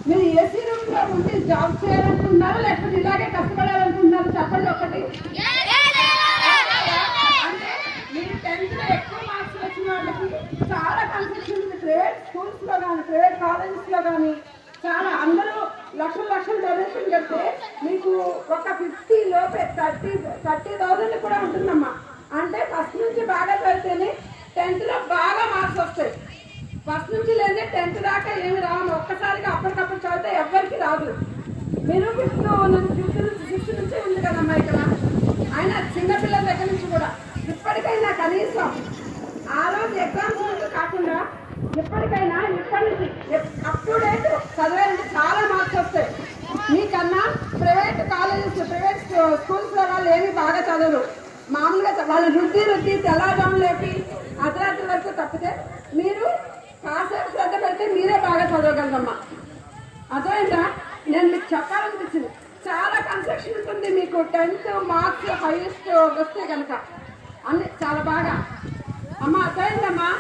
మీరు AC room లో ఉండి జాబ్ చేయాలనుకుంటున్నారా లేకపోతే ఇలాగే కష్టపడాలనుకుంటున్నారు? చెప్పండి ఒకటి. అంటే మీరు 10th లో ఎక్కువ మార్క్స్ వచ్చిన వాళ్ళకి చాలా కన్సెషన్ ప్రైవేట్ స్కూల్స్ లో కానీ ప్రైవేట్ కాలేజెస్ లో కానీ చాలా అందరూ లక్షలు డొనేషన్ చెప్తే మీకు ఒక 50 లోపే 30,000 కూడా ఉంటుందమ్మా. అంటే ఫస్ట్ నుంచి బాగా చదివితేనే 10th లో బాగా మార్క్స్ వస్తాయి. ఫస్ట్ నుంచి లేదా 10th దాకా ఏమి రావాలి, ఒక్కసారిగా అప్పటికప్పుడు చదివితే ఎవ్వరికి రాదు. మీరు 6 నుంచి ఉంది కదమ్మా ఇక్కడ. ఆయన చిన్నపిల్లల దగ్గర నుంచి కూడా ఇప్పటికైనా కనీసం ఆ రోజు ఎగ్జామ్స్ నుంచి కాకుండా ఎప్పటికైనా ఇప్పటి నుంచి అప్ టు డేట్ చదివేందుకు చాలా మార్క్స్ వస్తాయి. మీకన్నా ప్రైవేట్ కాలేజెస్ ప్రైవేట్ స్కూల్స్లో వాళ్ళు ఏమి బాగా చదవరు. మామూలుగా వాళ్ళు రుద్ది తెల్లజాము లేపి అర్ధరాత్రి వరకు తప్పితే మీరు కాసేపు శ్రద్ధ పెడితే మీరే బాగా చదవగలరమ్మా. అదేంటా నేను మీకు చెప్పాలనిపించింది. చాలా కన్స్ట్రక్షన్ ఉంటుంది మీకు. 10th మార్క్స్ హైయెస్ట్ వస్తే కనుక అన్ని చాలా బాగా అమ్మా. అదేంటమ్మా